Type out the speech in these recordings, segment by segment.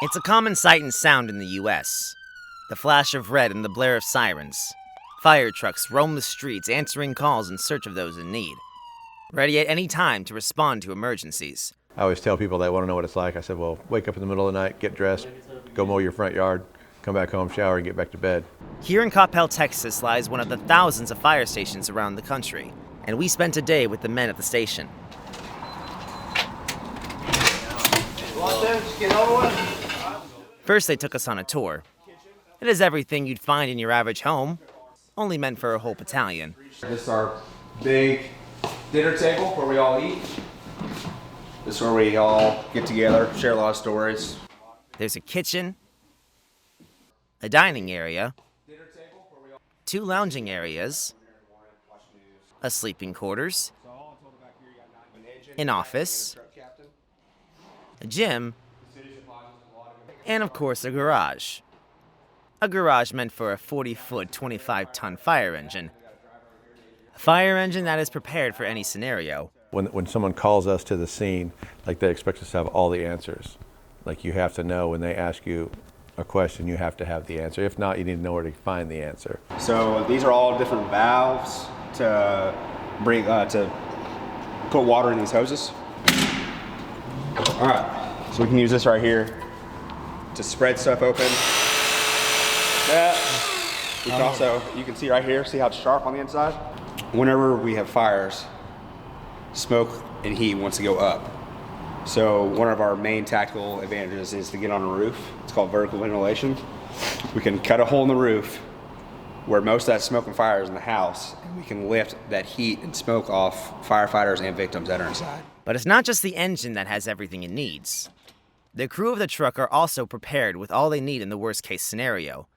It's a common sight and sound in the U.S. The flash of red and the blare of sirens. Fire trucks roam the streets answering calls in search of those in need, ready at any time to respond to emergencies. I always tell people that want to know what it's like. I said, well, wake up in the middle of the night, get dressed, go mow your front yard, come back home, shower, and get back to bed. Here in Coppell, Texas lies one of the thousands of fire stations around the country, and we spent a day with the men at the station. First, they took us on a tour. It is everything you'd find in your average home, only meant for a whole battalion. This is our big dinner table where we all eat. This is where we all get together, share a lot of stories. There's a kitchen, a dining area, 2 lounging areas, a sleeping quarters, an office, a gym, and of course a garage. A garage meant for a 40-foot, 25-ton fire engine. A fire engine that is prepared for any scenario. When someone calls us to the scene, like they expect us to have all the answers. Like you have to know when they ask you a question, you have to have the answer. If not, you need to know where to find the answer. So these are all different valves to bring to put water in these hoses. All right, so we can use this right here to spread stuff open. We can also, you can see right here, see how it's sharp on the inside? Whenever we have fires, smoke and heat wants to go up. So one of our main tactical advantages is to get on a roof. It's called vertical ventilation. We can cut a hole in the roof where most of that smoke and fire is in the house, and we can lift that heat and smoke off firefighters and victims that are inside. But it's not just the engine that has everything it needs. The crew of the truck are also prepared with all they need in the worst-case scenario.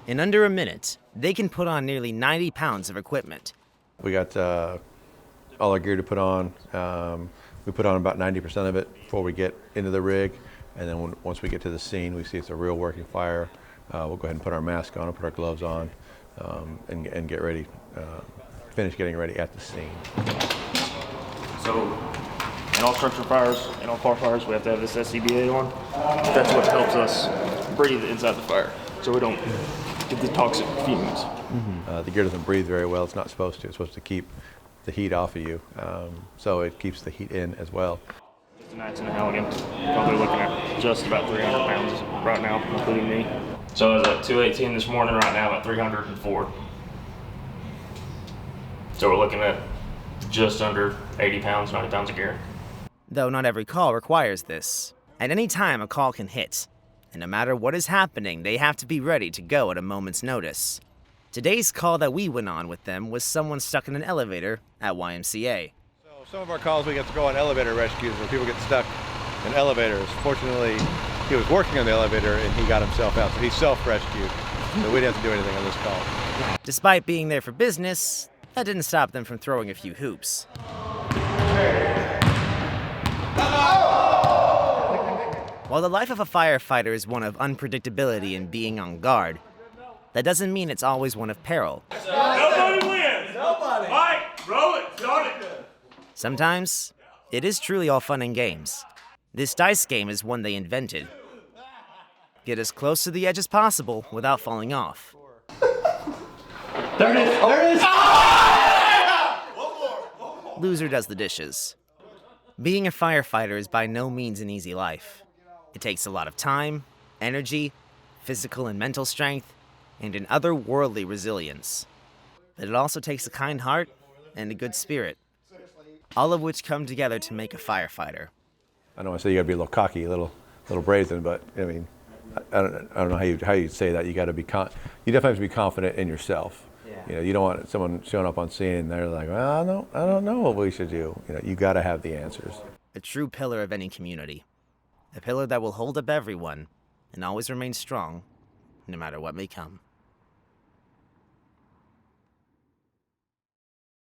In under a minute, they can put on nearly 90 pounds of equipment. We got all our gear to put on. We put on about 90% of it before we get into the rig. And then once we get to the scene, we see it's a real working fire. We'll go ahead and put our mask on and put our gloves on and get ready, finish getting ready at the scene. So in all structure fires, in all car fires, we have to have this SCBA on. That's what helps us breathe inside the fire, so we don't get the toxic fumes. The gear doesn't breathe very well. It's not supposed to. It's supposed to keep the heat off of you, so it keeps the heat in as well. Tonight's in the Halligan, probably looking at just about 300 pounds right now, including me. So I was at 218 this morning, right now I'm at 304. So we're looking at just under 80 pounds, 90 pounds of gear. Though not every call requires this. At any time, a call can hit. And no matter what is happening, they have to be ready to go at a moment's notice. Today's call that we went on with them was someone stuck in an elevator at YMCA. So some of our calls we get to go on elevator rescues where people get stuck in elevators. Fortunately, he was working on the elevator and he got himself out, so he self-rescued. So we didn't have to do anything on this call. Despite being there for business, that didn't stop them from throwing a few hoops. While the life of a firefighter is one of unpredictability and being on guard, that doesn't mean it's always one of peril. Nobody wins! Nobody! Mike, roll it! Start it! Sometimes, it is truly all fun and games. This dice game is one they invented. Get as close to the edge as possible without falling off. There it is! There it is! Loser does the dishes. Being a firefighter is by no means an easy life. It takes a lot of time, energy, physical and mental strength, and an otherworldly resilience. But it also takes a kind heart and a good spirit, all of which come together to make a firefighter. I know I say you got to be a little cocky, a little brazen, but I mean, I don't know how you say that. You got to be you definitely have to be confident in yourself. Yeah. You know, you don't want someone showing up on scene and they're like, well, I don't know what we should do. You know, you got to have the answers. A true pillar of any community. A pillar that will hold up everyone and always remain strong, no matter what may come.